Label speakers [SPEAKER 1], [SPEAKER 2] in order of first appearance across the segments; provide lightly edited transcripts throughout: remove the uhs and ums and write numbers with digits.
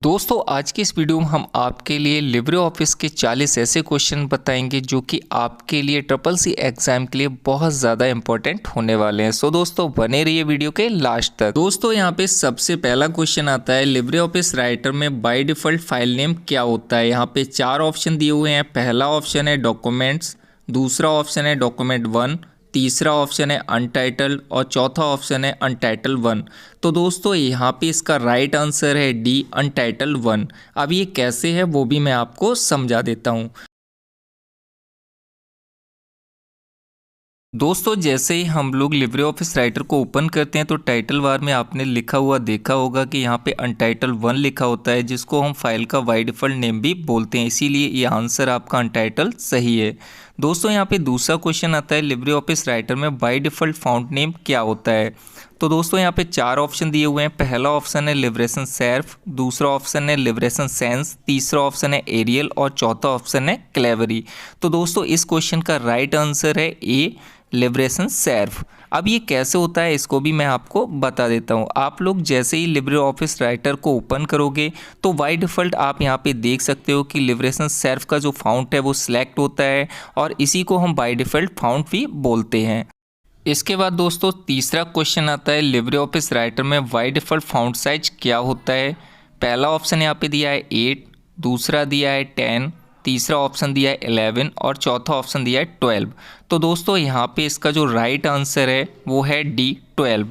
[SPEAKER 1] दोस्तों आज की इस वीडियो में हम आपके लिए लिब्रे ऑफिस के 40 ऐसे क्वेश्चन बताएंगे जो कि आपके लिए ट्रिपल सी एग्जाम के लिए बहुत ज़्यादा इंपॉर्टेंट होने वाले हैं। सो दोस्तों बने रहिए वीडियो के लास्ट तक। दोस्तों यहाँ पे सबसे पहला क्वेश्चन आता है, लिब्रे ऑफिस राइटर में बाय डिफ़ॉल्ट फाइल नेम क्या होता है। यहाँ पे 4 ऑप्शन दिए हुए हैं। पहला ऑप्शन है डॉक्यूमेंट्स, दूसरा ऑप्शन है डॉक्यूमेंट 1, तीसरा ऑप्शन है अनटाइटल्ड और चौथा ऑप्शन है अनटाइटल्ड 1। तो दोस्तों यहाँ पे इसका राइट आंसर है डी, अनटाइटल्ड 1। अब ये कैसे है वो भी मैं आपको समझा देता हूँ। दोस्तों जैसे ही हम लोग लिब्रे ऑफिस राइटर को ओपन करते हैं तो टाइटल बार में आपने लिखा हुआ देखा होगा कि यहाँ पे अनटाइटल्ड 1 लिखा होता है, जिसको हम फाइल का बाय डिफ़ॉल्ट नेम भी बोलते हैं, इसीलिए ये आंसर आपका अनटाइटल्ड सही है। दोस्तों यहाँ पे दूसरा क्वेश्चन आता है, लिब्रे ऑफिस राइटर में बाय डिफ़ॉल्ट फॉन्ट नेम क्या होता है। तो दोस्तों यहाँ पे 4 ऑप्शन दिए हुए हैं। पहला ऑप्शन है लिबरेशन सेर्फ, दूसरा ऑप्शन है लिबरेशन सेंस, तीसरा ऑप्शन है एरियल और चौथा ऑप्शन है क्लेवरी। तो दोस्तों इस क्वेश्चन का राइट आंसर है ए, लिबरेशन सेर्फ। अब ये कैसे होता है इसको भी मैं आपको बता देता हूँ। आप लोग जैसे ही लिब्रे ऑफिस राइटर को ओपन करोगे तो बाय डिफ़ॉल्ट आप यहाँ पे देख सकते हो कि लिबरेशन सेर्फ का जो फाउंट है वो सिलेक्ट होता है और इसी को हम बाय डिफ़ॉल्ट फाउंट भी बोलते हैं। इसके बाद दोस्तों तीसरा क्वेश्चन आता है, लिब्रे ऑफिस राइटर में बाय डिफ़ॉल्ट फाउंट साइज क्या होता है। पहला ऑप्शन यहाँ पे दिया है 8, दूसरा दिया है 10, तीसरा ऑप्शन दिया है 11 और चौथा ऑप्शन दिया है 12। तो दोस्तों यहाँ पे इसका जो राइट आंसर है वो है डी, 12।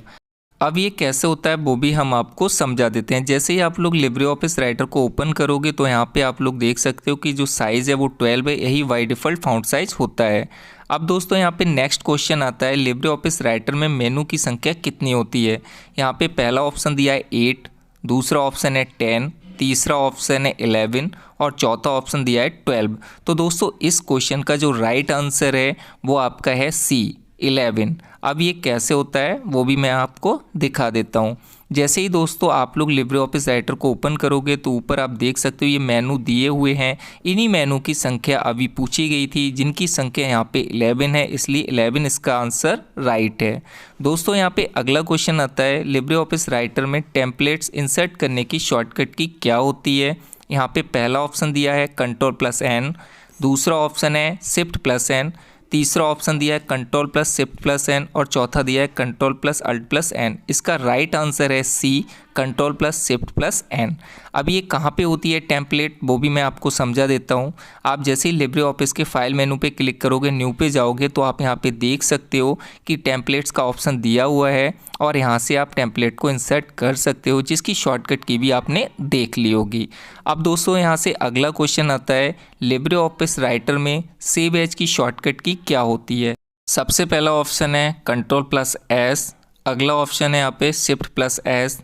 [SPEAKER 1] अब ये कैसे होता है वो भी हम आपको समझा देते हैं। जैसे ही आप लोग लिब्रे ऑफिस राइटर को ओपन करोगे तो यहाँ पे आप लोग देख सकते हो कि जो साइज़ है वो 12 है, यही बाय डिफ़ॉल्ट फाउंट साइज होता है। अब दोस्तों यहाँ पे नेक्स्ट क्वेश्चन आता है, लिब्रे ऑफिस राइटर में मेनू की संख्या कितनी होती है। यहाँ पे पहला ऑप्शन दिया है 8, दूसरा ऑप्शन है 10, तीसरा ऑप्शन है 11 और चौथा ऑप्शन दिया है 12। तो दोस्तों इस क्वेश्चन का जो राइट आंसर है वो आपका है सी, 11। अब ये कैसे होता है वो भी मैं आपको दिखा देता हूँ। जैसे ही दोस्तों आप लोग लिब्रे ऑफिस राइटर को ओपन करोगे तो ऊपर आप देख सकते हो ये मेनू दिए हुए हैं। इन्हीं मेनू की संख्या अभी पूछी गई थी, जिनकी संख्या यहाँ पे 11 है, इसलिए 11 इसका आंसर राइट है। दोस्तों यहाँ पे अगला क्वेश्चन आता है, लिब्रे ऑफिस राइटर में टेम्पलेट्स इंसर्ट करने की शॉर्टकट की क्या होती है। यहाँ पे पहला ऑप्शन दिया है Ctrl+N, दूसरा ऑप्शन है Shift+N, तीसरा ऑप्शन दिया है Ctrl+Shift+N और चौथा दिया है Ctrl+Alt+N। इसका राइट आंसर है सी, Ctrl+Shift+N। अब ये कहाँ पे होती है टेम्पलेट वो भी मैं आपको समझा देता हूँ। आप जैसे ही लिब्रे ऑफिस के फाइल मेनू पे क्लिक करोगे, न्यू पे जाओगे तो आप यहाँ पे देख सकते हो कि टेम्पलेट्स का ऑप्शन दिया हुआ है और यहाँ से आप टेम्पलेट को इंसर्ट कर सकते हो, जिसकी शॉर्टकट की भी आपने देख ली होगी। अब दोस्तों यहाँ से अगला क्वेश्चन आता है, लिब्रे ऑफिस राइटर में सेव एज की शॉर्टकट की क्या होती है। सबसे पहला ऑप्शन है Ctrl+S, अगला ऑप्शन है यहाँ पे Shift+S,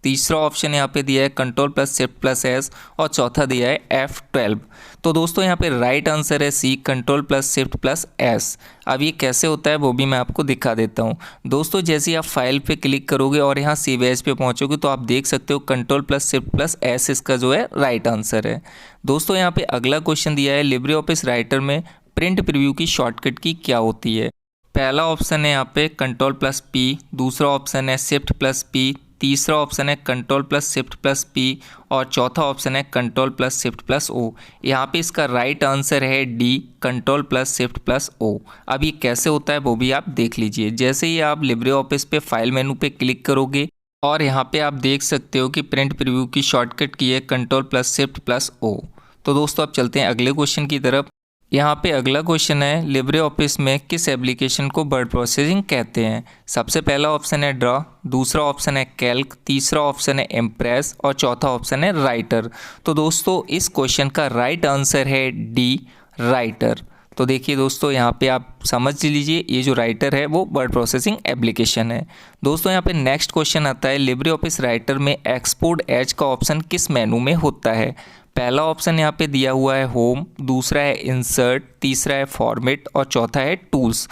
[SPEAKER 1] तीसरा ऑप्शन यहाँ पे दिया है Ctrl+Shift+S और चौथा दिया है F12। तो दोस्तों यहाँ पे राइट आंसर है सी, Ctrl+Shift+S। अब ये कैसे होता है वो भी मैं आपको दिखा देता हूँ। दोस्तों जैसे ही आप फाइल पे क्लिक करोगे और यहाँ सेव एज पे पहुँचोगे तो आप देख सकते हो Ctrl+Shift+S इसका जो है राइट आंसर है। दोस्तों यहाँ पे अगला क्वेश्चन दिया है, लिब्रे ऑफिस राइटर में प्रिंट प्रीव्यू की शॉर्टकट की क्या होती है। पहला ऑप्शन है यहाँ पे Ctrl+P, दूसरा ऑप्शन है Shift+P, तीसरा ऑप्शन है Ctrl+Shift+P और चौथा ऑप्शन है Ctrl+Shift+O। यहाँ पे इसका राइट आंसर है डी, Ctrl+Shift+O। अब ये कैसे होता है वो भी आप देख लीजिए। जैसे ही आप लिब्रे ऑफिस पे फाइल मेनू पे क्लिक करोगे और यहाँ पे आप देख सकते हो कि प्रिंट प्रीव्यू की शॉर्टकट की है Ctrl+Shift+O। तो दोस्तों अब चलते हैं अगले क्वेश्चन की तरफ। यहाँ पे अगला क्वेश्चन है, लिब्रे ऑफिस में किस एप्लीकेशन को वर्ड प्रोसेसिंग कहते हैं। सबसे पहला ऑप्शन है ड्रॉ, दूसरा ऑप्शन है कैल्क, तीसरा ऑप्शन है इम्प्रेस और चौथा ऑप्शन है राइटर। तो दोस्तों इस क्वेश्चन का राइट आंसर है डी, राइटर। तो देखिए दोस्तों यहाँ पे आप समझ लीजिए ये जो राइटर है वो वर्ड प्रोसेसिंग एप्लीकेशन है। दोस्तों यहाँ पे नेक्स्ट क्वेश्चन आता है, लिब्रे ऑफिस राइटर में एक्सपोर्ट एज का ऑप्शन किस मेनू में होता है। पहला ऑप्शन यहाँ पे दिया हुआ है होम, दूसरा है इंसर्ट, तीसरा है फॉर्मेट और चौथा है टूल्स।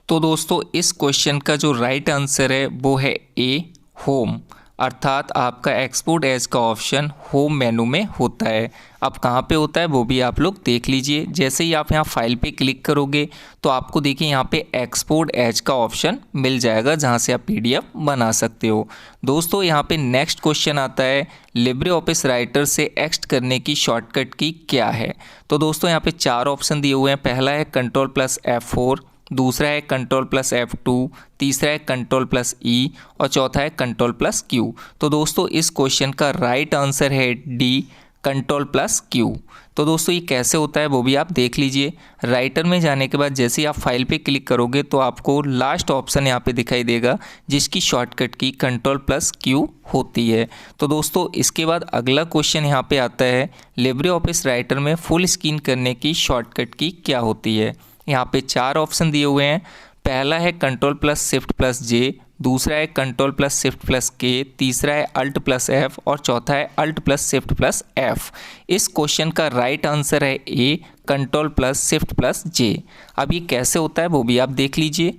[SPEAKER 1] तो दोस्तों इस क्वेश्चन का जो राइट आंसर है वो है ए, होम। अर्थात आपका एक्सपोर्ट एज का ऑप्शन होम मेनू में होता है। अब कहाँ पे होता है वो भी आप लोग देख लीजिए। जैसे ही आप यहाँ फाइल पे क्लिक करोगे तो आपको देखिए यहाँ पे एक्सपोर्ट एज का ऑप्शन मिल जाएगा, जहाँ से आप पीडीएफ बना सकते हो। दोस्तों यहाँ पे नेक्स्ट क्वेश्चन आता है, लिब्रे ऑफिस राइटर से एक्स्ट करने की शॉर्टकट की क्या है। तो दोस्तों यहाँ पे 4 ऑप्शन दिए हुए हैं। पहला है Ctrl+F4, दूसरा है Ctrl+F2, तीसरा है Ctrl+E और चौथा है Ctrl+Q। तो दोस्तों इस क्वेश्चन का राइट आंसर है डी, Ctrl+Q। तो दोस्तों ये कैसे होता है वो भी आप देख लीजिए। राइटर में जाने के बाद जैसे ही आप फाइल पे क्लिक करोगे तो आपको लास्ट ऑप्शन यहाँ पे दिखाई देगा, जिसकी शॉर्टकट की Ctrl+Q होती है। तो दोस्तों इसके बाद अगला क्वेश्चन यहाँ पे आता है, लिब्रे ऑफिस राइटर में फुल स्क्रीन करने की शॉर्टकट की क्या होती है। यहाँ पे 4 ऑप्शन दिए हुए हैं। पहला है Ctrl+Shift+J, दूसरा है Ctrl+Shift+K, तीसरा है Alt+F और चौथा है Alt+Shift+F। इस क्वेश्चन का राइट आंसर है ए, Ctrl+Shift+J। अब ये कैसे होता है वो भी आप देख लीजिए।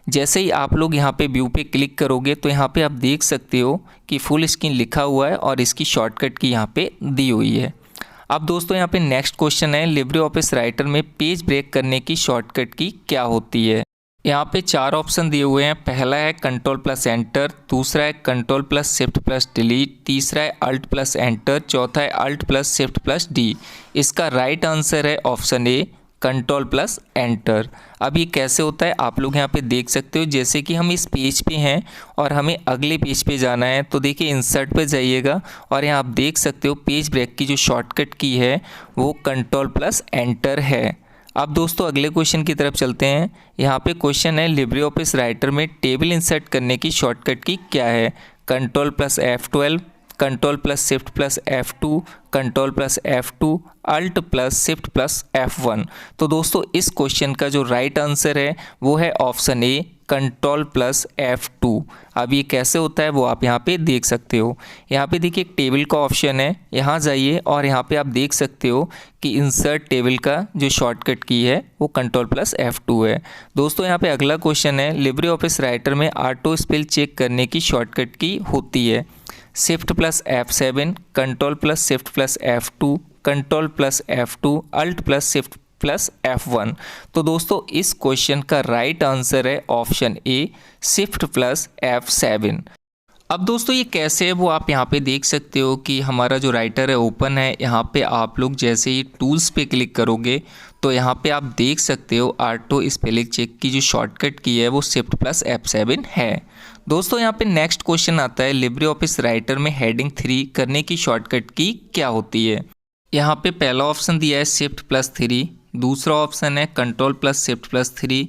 [SPEAKER 1] जैसे ही आप लोग यहाँ पे व्यू पे क्लिक करोगे तो यहाँ पे आप देख सकते हो कि फुल स्क्रीन लिखा हुआ है और इसकी शॉर्टकट की यहाँ पे दी हुई है। अब दोस्तों यहाँ पे नेक्स्ट क्वेश्चन है, लिब्रे ऑफिस राइटर में पेज ब्रेक करने की शॉर्टकट की क्या होती है। यहाँ पे 4 ऑप्शन दिए हुए हैं। पहला है Ctrl+Enter, दूसरा है Ctrl+Shift+Delete, तीसरा है Alt+Enter, चौथा है Alt+Shift+D। इसका राइट आंसर है ऑप्शन ए, Ctrl+Enter। अब ये कैसे होता है आप लोग यहाँ पे देख सकते हो। जैसे कि हम इस पेज पे हैं और हमें अगले पेज पे जाना है तो देखिए इंसर्ट पे जाइएगा और यहाँ आप देख सकते हो पेज ब्रेक की जो शॉर्टकट की है वो Ctrl+Enter है। अब दोस्तों अगले क्वेश्चन की तरफ चलते हैं। यहाँ पे क्वेश्चन है, लिब्रे ऑफिस राइटर में टेबल इंसर्ट करने की शॉर्टकट की क्या है। Ctrl+F12, Ctrl+Shift+F2, Ctrl+F2, Alt+Shift+F1। तो दोस्तों इस क्वेश्चन का जो राइट आंसर है वो है ऑप्शन ए, Ctrl+F2। अब ये कैसे होता है वो आप यहाँ पे देख सकते हो। यहाँ पे देखिए एक टेबल का ऑप्शन है, यहाँ जाइए और यहाँ पे आप देख सकते हो कि इंसर्ट टेबल का जो शॉर्टकट की है वो Ctrl+F2 है। दोस्तों यहाँ पे अगला क्वेश्चन है, लिब्रे ऑफिस राइटर में ऑटो स्पेल चेक करने की शॉर्टकट की होती है। Shift+F7, Ctrl+Shift+F2, Ctrl+F2, Alt+Shift+F1। तो दोस्तों इस क्वेश्चन का राइट आंसर है ऑप्शन ए, Shift+F7। अब दोस्तों ये कैसे है वो आप यहाँ पे देख सकते हो कि हमारा जो राइटर है ओपन है। यहाँ पे आप लोग जैसे ही टूल्स पे क्लिक करोगे तो यहाँ पे आप देख सकते हो ऑटो स्पेलिंग चेक की जो शॉर्टकट की है वो Shift+F7 है। दोस्तों यहाँ पे नेक्स्ट क्वेश्चन आता है, लिब्रे ऑफिस राइटर में हेडिंग 3 करने की शॉर्टकट की क्या होती है। यहाँ पे पहला ऑप्शन दिया है Shift+3, दूसरा ऑप्शन है Ctrl+Shift+3,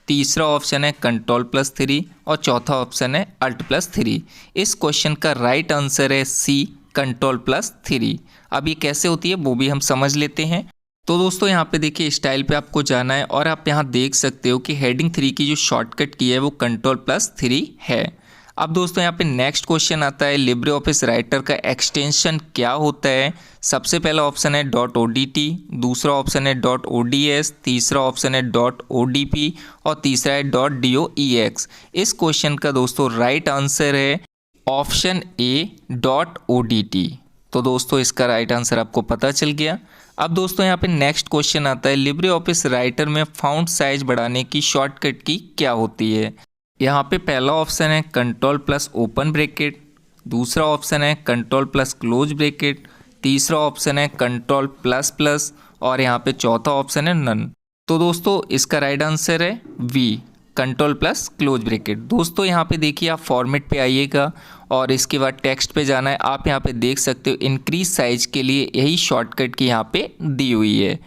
[SPEAKER 1] तीसरा ऑप्शन है Ctrl+3 और चौथा ऑप्शन है Alt+3। इस क्वेश्चन का राइट आंसर है सी, Ctrl+3। अब ये कैसे होती है वो भी हम समझ लेते हैं। तो दोस्तों यहाँ पे देखिए स्टाइल पे आपको जाना है और आप यहाँ देख सकते हो कि हेडिंग 3 की जो शॉर्टकट की है वो Ctrl+3 है। अब दोस्तों यहाँ पे नेक्स्ट क्वेश्चन आता है, लिब्रे ऑफिस राइटर का एक्सटेंशन क्या होता है। सबसे पहला ऑप्शन है .odt, दूसरा ऑप्शन है .ods, तीसरा ऑप्शन है .odp और तीसरा है .doex। इस क्वेश्चन का दोस्तों राइट आंसर है ऑप्शन ए, .odt। तो दोस्तों इसका राइट आंसर आपको पता चल गया। अब दोस्तों यहाँ पे नेक्स्ट क्वेश्चन आता है, लिब्रे ऑफिस राइटर में फ़ॉन्ट साइज बढ़ाने की शॉर्टकट की क्या होती है। यहाँ पे पहला ऑप्शन है Ctrl+ओपन ब्रैकेट, दूसरा ऑप्शन है Ctrl+क्लोज ब्रैकेट, तीसरा ऑप्शन है Ctrl++ और यहाँ पे चौथा ऑप्शन है नन। तो दोस्तों इसका राइट आंसर है वी, Ctrl+क्लोज ब्रैकेट। दोस्तों यहाँ पे देखिए आप फॉर्मेट पे आइएगा और इसके बाद टेक्स्ट पे जाना है। आप यहाँ पे देख सकते हो इंक्रीज साइज के लिए यही शॉर्टकट की यहाँ पे दी हुई है।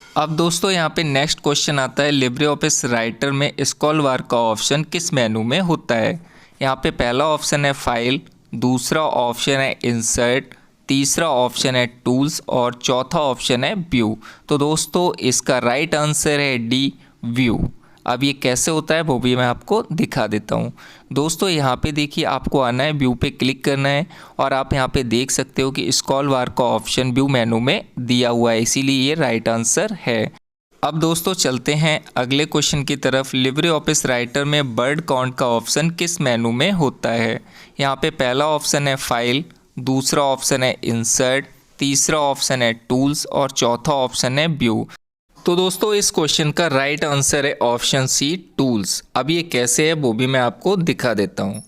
[SPEAKER 1] अब दोस्तों यहाँ पे नेक्स्ट क्वेश्चन आता है, लिब्रे ऑफिस राइटर में स्क्रॉल बार का ऑप्शन किस मेनू में होता है। यहाँ पे पहला ऑप्शन है फाइल, दूसरा ऑप्शन है इंसर्ट, तीसरा ऑप्शन है टूल्स और चौथा ऑप्शन है व्यू। तो दोस्तों इसका राइट आंसर है डी, व्यू। अब ये कैसे होता है वो भी मैं आपको दिखा देता हूँ। दोस्तों यहाँ पे देखिए आपको आना है, व्यू पे क्लिक करना है और आप यहाँ पे देख सकते हो कि स्क्रॉल बार का ऑप्शन व्यू मेनू में दिया हुआ है, इसीलिए ये राइट आंसर है। अब दोस्तों चलते हैं अगले क्वेश्चन की तरफ। लिब्रे ऑफिस राइटर में वर्ड काउंट का ऑप्शन किस मेनू में होता है? यहाँ पे पहला ऑप्शन है फाइल, दूसरा ऑप्शन है इंसर्ट, तीसरा ऑप्शन है टूल्स और चौथा ऑप्शन है व्यू। तो दोस्तों इस क्वेश्चन का राइट आंसर है ऑप्शन सी टूल्स। अब ये कैसे है वो भी मैं आपको दिखा देता हूँ।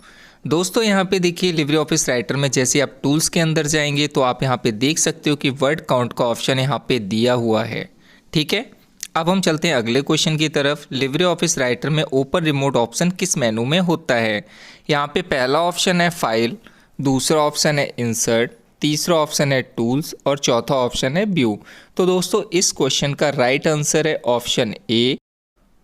[SPEAKER 1] दोस्तों यहाँ पे देखिए लिब्रे ऑफिस राइटर में जैसे आप टूल्स के अंदर जाएंगे तो आप यहाँ पे देख सकते हो कि वर्ड काउंट का ऑप्शन यहाँ पे दिया हुआ है। ठीक है, अब हम चलते हैं अगले क्वेश्चन की तरफ। लिब्रे ऑफिस राइटर में ओपन रिमोट ऑप्शन किस मेनू में होता है? यहाँ पे पहला ऑप्शन है फाइल, दूसरा ऑप्शन है इंसर्ट, तीसरा ऑप्शन है टूल्स और चौथा ऑप्शन है व्यू। तो दोस्तों इस क्वेश्चन का राइट आंसर है ऑप्शन ए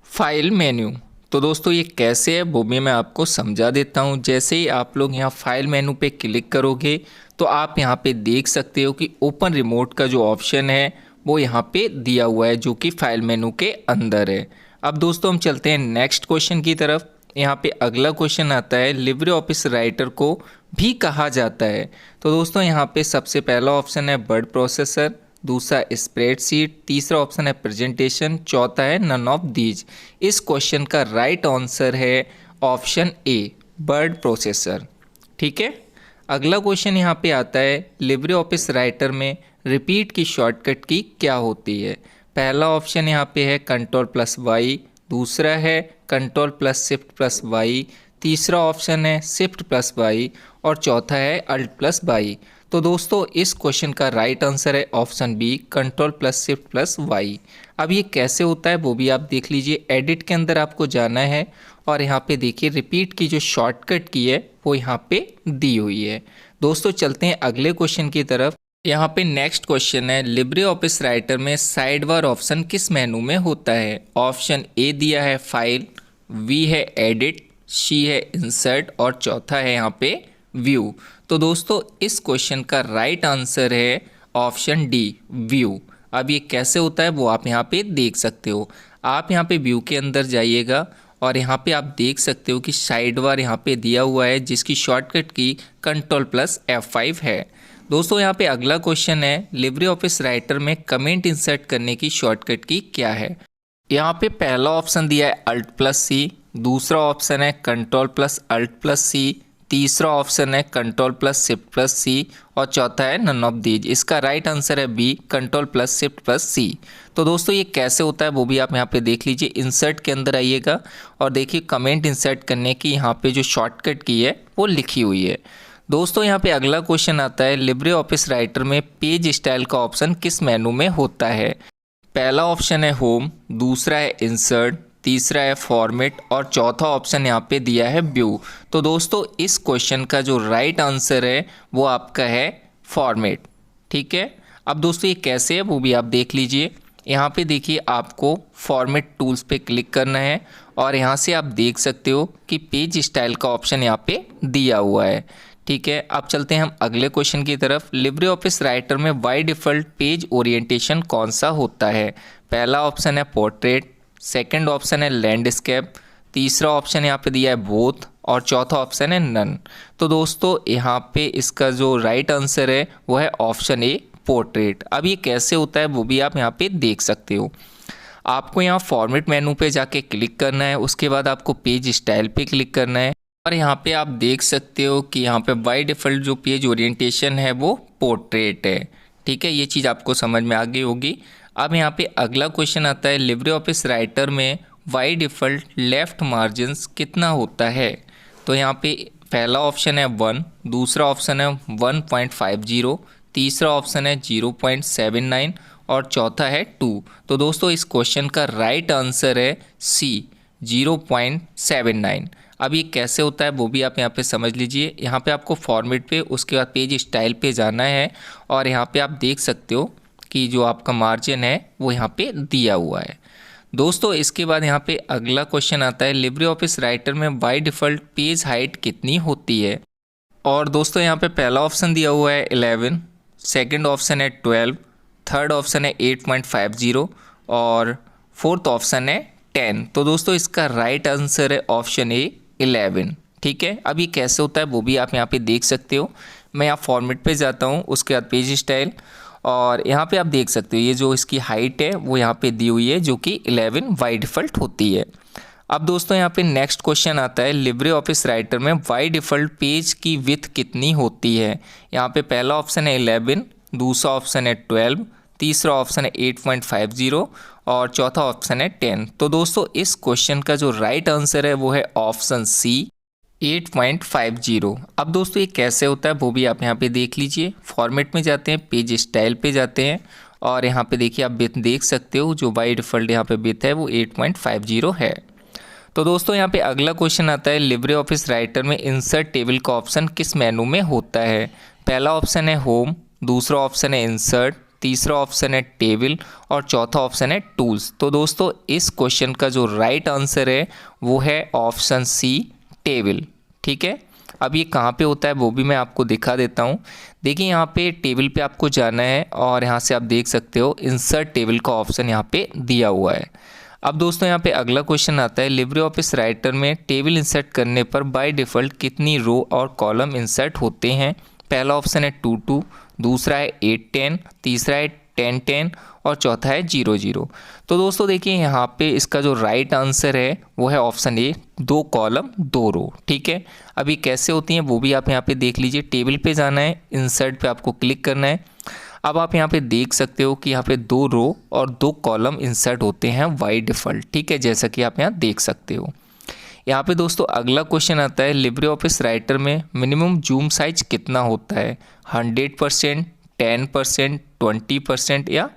[SPEAKER 1] फाइल मेन्यू। तो दोस्तों ये कैसे है वो भी मैं आपको समझा देता हूँ। जैसे ही आप लोग यहाँ फाइल मेनू पे क्लिक करोगे तो आप यहाँ पे देख सकते हो कि ओपन रिमोट का जो ऑप्शन है वो यहाँ पे दिया हुआ है जो कि फाइल मेनू के अंदर है। अब दोस्तों हम चलते हैं नेक्स्ट क्वेश्चन की तरफ। यहाँ पे अगला क्वेश्चन आता है लिब्रे ऑफिस राइटर को भी कहा जाता है। तो दोस्तों यहाँ पे सबसे पहला ऑप्शन है वर्ड प्रोसेसर, दूसरा स्प्रेडशीट, तीसरा ऑप्शन है प्रेजेंटेशन, चौथा है नन ऑफ दीज। इस क्वेश्चन का राइट आंसर है ऑप्शन ए वर्ड प्रोसेसर। ठीक है, अगला क्वेश्चन यहाँ पे आता है लिब्रे ऑफिस राइटर में रिपीट की शॉर्टकट की क्या होती है? पहला ऑप्शन यहाँ पे है कंट्रोल प्लस वाई, दूसरा है control plus shift plus Y, तीसरा ऑप्शन है शिफ्ट प्लस वाई और चौथा है अल्ट प्लस वाई। तो दोस्तों इस क्वेश्चन का राइट आंसर है option B control plus shift plus Y. अब ये कैसे होता है वो भी आप देख लीजिए। एडिट के अंदर आपको जाना है और यहाँ पे देखिए रिपीट की जो शॉर्टकट की है वो यहाँ पे दी हुई है। दोस्तों चलते हैं अगले क्वेश्चन की तरफ। यहाँ पे नेक्स्ट क्वेश्चन है लिब्रे ऑफिस राइटर में साइड बार ऑप्शन किस मेनू में होता है? ऑप्शन ए दिया है फाइल, बी है एडिट, सी है इंसर्ट और चौथा है यहाँ पे व्यू। तो दोस्तों इस क्वेश्चन का राइट आंसर है ऑप्शन डी व्यू। अब ये कैसे होता है वो आप यहाँ पे देख सकते हो। आप यहाँ पे व्यू के अंदर जाइएगा और यहाँ पे आप देख सकते हो कि साइड बार यहाँ पे दिया हुआ है जिसकी शॉर्टकट की कंट्रोल प्लस F5 है। दोस्तों यहाँ पे अगला क्वेश्चन है लिब्रे ऑफिस राइटर में कमेंट इंसर्ट करने की शॉर्टकट की क्या है? यहाँ पे पहला ऑप्शन दिया है अल्ट प्लस सी, दूसरा ऑप्शन है control plus alt plus C, तीसरा ऑप्शन है control plus shift plus C और चौथा है नन ऑफ दीज। इसका राइट आंसर है B control plus shift plus C. तो दोस्तों ये कैसे होता है वो भी आप यहाँ पे देख लीजिए। इंसर्ट के अंदर आइएगा और देखिए कमेंट इंसर्ट करने की यहाँ पे जो शॉर्टकट की है वो लिखी हुई है। दोस्तों यहाँ पे अगला क्वेश्चन आता है लिब्रे ऑफिस राइटर में पेज स्टाइल का ऑप्शन किस मेनू में होता है? पहला ऑप्शन है होम, दूसरा है इंसर्ट, तीसरा है फॉर्मेट और चौथा ऑप्शन यहाँ पे दिया है व्यू। तो दोस्तों इस क्वेश्चन का जो राइट आंसर है वो आपका है फॉर्मेट। ठीक है, अब दोस्तों ये कैसे है वो भी आप देख लीजिए। यहाँ पे देखिए आपको फॉर्मेट टूल्स पे क्लिक करना है और यहाँ से आप देख सकते हो कि पेज स्टाइल का ऑप्शन यहाँ पे दिया हुआ है। ठीक है, अब चलते हैं हम अगले क्वेश्चन की तरफ। लिब्रे ऑफिस राइटर में बाय डिफ़ॉल्ट पेज ओरिएंटेशन कौन सा होता है? पहला ऑप्शन है पोर्ट्रेट, सेकंड ऑप्शन है लैंडस्केप, तीसरा ऑप्शन यहाँ पे दिया है बोथ और चौथा ऑप्शन है नन। तो दोस्तों यहाँ पे इसका जो राइट आंसर है वो है ऑप्शन ए पोर्ट्रेट। अब ये कैसे होता है वो भी आप यहाँ पे देख सकते हो। आपको यहाँ फॉर्मेट मेनू पे जाके क्लिक करना है, उसके बाद आपको पेज स्टाइल पे क्लिक करना है और यहाँ पे आप देख सकते हो कि यहाँ पे बाय डिफ़ॉल्ट जो पेज ओरिएंटेशन है वो पोर्ट्रेट है। ठीक है, ये चीज़ आपको समझ में आ गई होगी। अब यहाँ पे अगला क्वेश्चन आता है लिब्रे ऑफिस राइटर में बाय डिफ़ॉल्ट लेफ़्ट मार्जिन्स कितना होता है? तो यहाँ पे पहला ऑप्शन है 1, दूसरा ऑप्शन है 1.50, तीसरा ऑप्शन है 0.79 और चौथा है 2। तो दोस्तों इस क्वेश्चन का राइट आंसर है सी 0.79। अब ये कैसे होता है वो भी आप यहाँ पे समझ लीजिए। यहाँ पे आपको फॉर्मेट पे, उसके बाद पेज स्टाइल पे जाना है और यहाँ पे आप देख सकते हो कि जो आपका मार्जिन है वो यहाँ पे दिया हुआ है। दोस्तों इसके बाद यहाँ पे अगला क्वेश्चन आता है लिब्रे ऑफिस राइटर में बाय डिफ़ॉल्ट पेज हाइट कितनी होती है? और दोस्तों यहाँ पे पहला ऑप्शन दिया हुआ है 11, सेकंड ऑप्शन है 12, थर्ड ऑप्शन है 8.50 और फोर्थ ऑप्शन है 10। तो दोस्तों इसका राइट आंसर है ऑप्शन ए 11। ठीक है, अब ये कैसे होता है वो भी आप यहाँ पे देख सकते हो। मैं यहाँ फॉर्मेट पे जाता हूँ, उसके बाद पेज स्टाइल और यहाँ पे आप देख सकते हो ये जो इसकी हाइट है वो यहाँ पे दी हुई है जो कि 11 बाई डिफ़ॉल्ट होती है। अब दोस्तों यहाँ पे नेक्स्ट क्वेश्चन आता है लिब्रे ऑफिस राइटर में बाई डिफ़ॉल्ट पेज की विड्थ कितनी होती है। यहाँ पे पहला ऑप्शन है 11, दूसरा ऑप्शन है 12, तीसरा ऑप्शन है 8.50 और चौथा ऑप्शन है 10। तो दोस्तों इस क्वेश्चन का जो राइट आंसर है वो है ऑप्शन सी 8.50। अब दोस्तों ये कैसे होता है वो भी आप यहाँ पे देख लीजिए। फॉर्मेट में जाते हैं, पेज स्टाइल पे जाते हैं और यहाँ पे देखिए आप विड्थ देख सकते हो, जो बाई डिफ़ॉल्ट यहाँ पे विड्थ है वो 8.50 है। तो दोस्तों यहाँ पे अगला क्वेश्चन आता है लिब्रे ऑफिस राइटर में इंसर्ट टेबल का ऑप्शन किस मेनू में होता है। पहला ऑप्शन है होम, दूसरा ऑप्शन है इंसर्ट, तीसरा ऑप्शन है टेबल और चौथा ऑप्शन है टूल्स। तो दोस्तों इस क्वेश्चन का जो राइट आंसर है वो है ऑप्शन सी टेबल। ठीक है, अब ये कहाँ पे होता है वो भी मैं आपको दिखा देता हूँ। देखिए यहाँ पे टेबल पे आपको जाना है और यहाँ से आप देख सकते हो इंसर्ट टेबल का ऑप्शन यहाँ पे दिया हुआ है। अब दोस्तों यहाँ पे अगला क्वेश्चन आता है लिब्रे ऑफिस राइटर में टेबल इंसर्ट करने पर बाय डिफ़ॉल्ट कितनी रो और कॉलम इंसर्ट होते हैं। पहला ऑप्शन है 2 2, दूसरा है 8 10, तीसरा है 10 10 और चौथा है 0 0। तो दोस्तों देखिए यहाँ पे इसका जो राइट आंसर है वो है ऑप्शन ए 2 कॉलम 2 रो। ठीक है, अभी कैसे होती हैं वो भी आप यहाँ पे देख लीजिए। टेबल पे जाना है, इंसर्ट पे आपको क्लिक करना है। अब आप यहाँ पे देख सकते हो कि यहाँ पे 2 रो और 2 कॉलम इंसर्ट होते हैं बाय डिफ़ॉल्ट। ठीक है, जैसा कि आप यहाँ देख सकते हो। यहाँ पे दोस्तों अगला क्वेश्चन आता है लिब्रे ऑफिस राइटर में मिनिमम जूम साइज कितना होता है। 100%, 10%, 20% या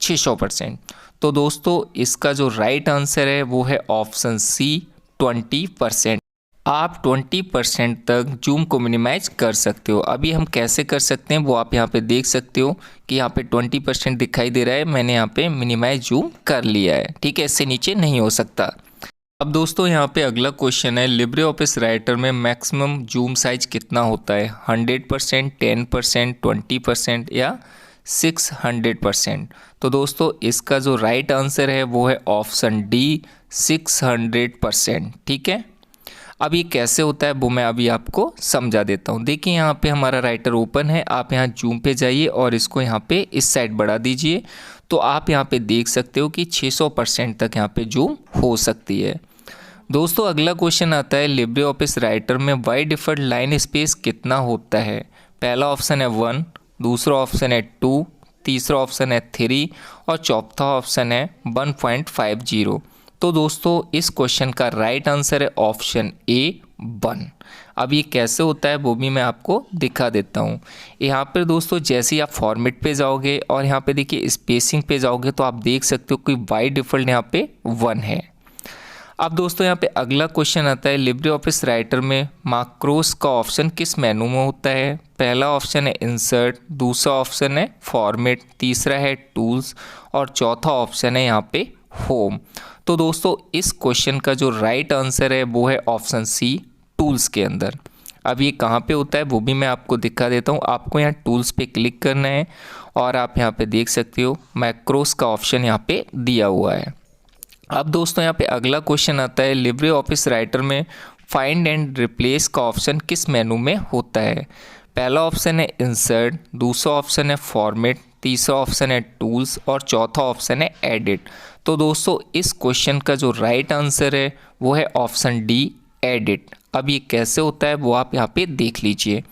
[SPEAKER 1] 600%। तो दोस्तों इसका जो राइट आंसर है वो है ऑप्शन सी 20%। आप 20% तक जूम को मिनिमाइज कर सकते हो। अभी हम कैसे कर सकते हैं वो आप यहाँ पे देख सकते हो कि यहाँ पे 20% दिखाई दे रहा है, मैंने यहाँ पे मिनिमाइज जूम कर लिया है। ठीक है, इससे नीचे नहीं हो सकता। अब दोस्तों यहाँ पे अगला क्वेश्चन है लिब्रे ऑफिस राइटर में मैक्सिमम जूम साइज कितना होता है। 100%, 10%, 20% या 600%। तो दोस्तों इसका जो राइट आंसर है वो है ऑप्शन डी 600%। ठीक है, अब ये कैसे होता है वो मैं अभी आपको समझा देता हूँ। देखिए यहाँ पे हमारा राइटर ओपन है, आप यहाँ जूम पे जाइए और इसको यहाँ पे इस साइड बढ़ा दीजिए। तो आप यहाँ पे देख सकते हो कि 600% तक यहाँ पे जूम हो सकती है। दोस्तों अगला क्वेश्चन आता है लिब्रे ऑफिस राइटर में बाय डिफ़ॉल्ट लाइन स्पेस कितना होता है। पहला ऑप्शन है 1, दूसरा ऑप्शन है 2, तीसरा ऑप्शन है 3 और चौथा ऑप्शन है 1.50। तो दोस्तों इस क्वेश्चन का राइट आंसर है ऑप्शन ए 1। अब ये कैसे होता है वो भी मैं आपको दिखा देता हूँ। यहाँ पर दोस्तों जैसे ही आप फॉर्मेट पे जाओगे और यहाँ पे देखिए स्पेसिंग पे जाओगे तो आप देख सकते हो कि बाय डिफ़ॉल्ट यहाँ पे 1 है। अब दोस्तों यहाँ पे अगला क्वेश्चन आता है लिब्रे ऑफिस राइटर में मैक्रोस का ऑप्शन किस मेनू में होता है। पहला ऑप्शन है इंसर्ट, दूसरा ऑप्शन है फॉर्मेट, तीसरा है टूल्स और चौथा ऑप्शन है यहाँ पे होम। तो दोस्तों इस क्वेश्चन का जो राइट आंसर है वो है ऑप्शन सी टूल्स के अंदर। अब ये कहाँ पे होता है वो भी मैं आपको दिखा देता हूँ। आपको यहाँ टूल्स पे क्लिक करना है और आप यहाँ पे देख सकते हो मैक्रोस का ऑप्शन यहाँ पे दिया हुआ है। अब दोस्तों यहाँ पे अगला क्वेश्चन आता है लिब्रे ऑफिस राइटर में फाइंड एंड रिप्लेस का ऑप्शन किस मेनू में होता है। पहला ऑप्शन है इंसर्ट, दूसरा ऑप्शन है फॉर्मेट, तीसरा ऑप्शन है टूल्स और चौथा ऑप्शन है एडिट। तो दोस्तों इस क्वेश्चन का जो राइट आंसर है वो है ऑप्शन डी एडिट। अब ये कैसे होता है वो आप यहाँ पे देख लीजिए।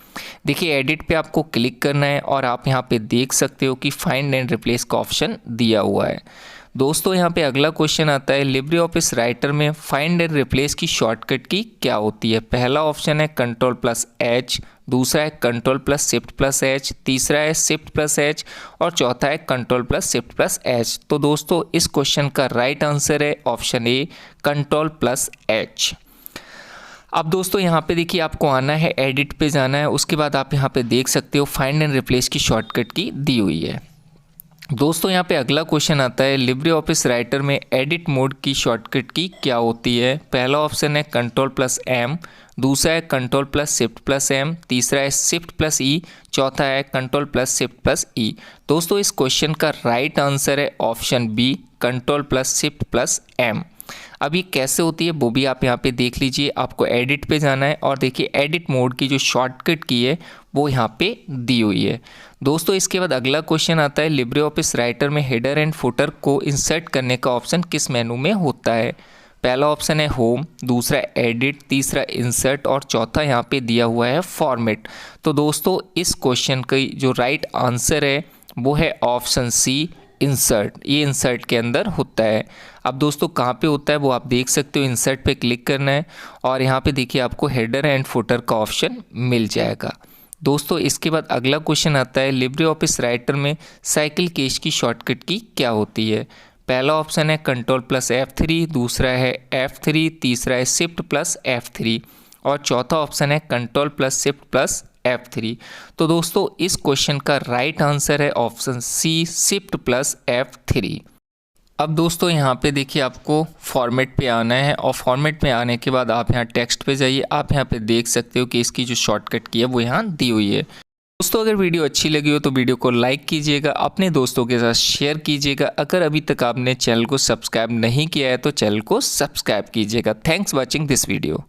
[SPEAKER 1] देखिए एडिट पे आपको क्लिक करना है और आप यहाँ पे देख सकते हो कि फाइंड एंड रिप्लेस का ऑप्शन दिया हुआ है। दोस्तों यहाँ पे अगला क्वेश्चन आता है लिब्रे ऑफिस राइटर में फाइंड एंड रिप्लेस की शॉर्टकट की क्या होती है। पहला ऑप्शन है Ctrl+H, दूसरा है Ctrl+Shift+H, तीसरा है Shift+H और चौथा है Ctrl+Shift+H। तो दोस्तों इस क्वेश्चन का राइट आंसर है ऑप्शन ए Ctrl+H। अब दोस्तों यहाँ पे देखिए आपको आना है, एडिट पे जाना है, उसके बाद आप यहाँ पे देख सकते हो फाइंड एंड रिप्लेस की शॉर्टकट की दी हुई है। दोस्तों यहाँ पे अगला क्वेश्चन आता है लिब्रे ऑफिस राइटर में एडिट मोड की शॉर्टकट की क्या होती है। पहला ऑप्शन है Ctrl+M, दूसरा है Ctrl+Shift+M, तीसरा है Shift+E, चौथा है Ctrl+Shift+E। दोस्तों इस क्वेश्चन का राइट आंसर है ऑप्शन बी Ctrl+Shift+M। अब ये कैसे होती है वो भी आप यहाँ पे देख लीजिए। आपको एडिट पे जाना है और देखिए एडिट मोड की जो शॉर्टकट की है वो यहाँ पे दी हुई है। दोस्तों इसके बाद अगला क्वेश्चन आता है, लिब्रे ऑफिस राइटर में हेडर एंड फुटर को इंसर्ट करने का ऑप्शन किस मेनू में होता है। पहला ऑप्शन है होम, दूसरा एडिट, तीसरा इंसर्ट और चौथा यहाँ पे दिया हुआ है फॉर्मेट। तो दोस्तों इस क्वेश्चन की जो राइट आंसर है वो है ऑप्शन सी, इंसर्ट। ये इंसर्ट के अंदर होता है। अब दोस्तों कहाँ पे होता है वो आप देख सकते हो, इंसर्ट पे क्लिक करना है और यहाँ पे देखिए आपको हेडर एंड फुटर का ऑप्शन मिल जाएगा। दोस्तों इसके बाद अगला क्वेश्चन आता है, लिब्रे ऑफिस राइटर में साइकिल केज की शॉर्टकट की क्या होती है। पहला ऑप्शन है कंट्रोल प्लस F3, दूसरा है F3, तीसरा है शिफ्ट प्लस F3 और चौथा ऑप्शन है control plus shift plus F3। तो दोस्तों इस क्वेश्चन का राइट आंसर है option C, shift plus F3। अब दोस्तों यहाँ पे देखिए आपको फॉर्मेट पे आना है और फॉर्मेट पे आने के बाद आप यहाँ टेक्स्ट पे जाइए। आप यहाँ पे देख सकते हो कि इसकी जो शॉर्टकट की है वो यहाँ दी हुई है। दोस्तों अगर वीडियो अच्छी लगी हो तो वीडियो को लाइक कीजिएगा, अपने दोस्तों के साथ शेयर कीजिएगा। अगर अभी तक आपने चैनल को सब्सक्राइब नहीं किया है तो चैनल को सब्सक्राइब कीजिएगा। Thanks watching this video.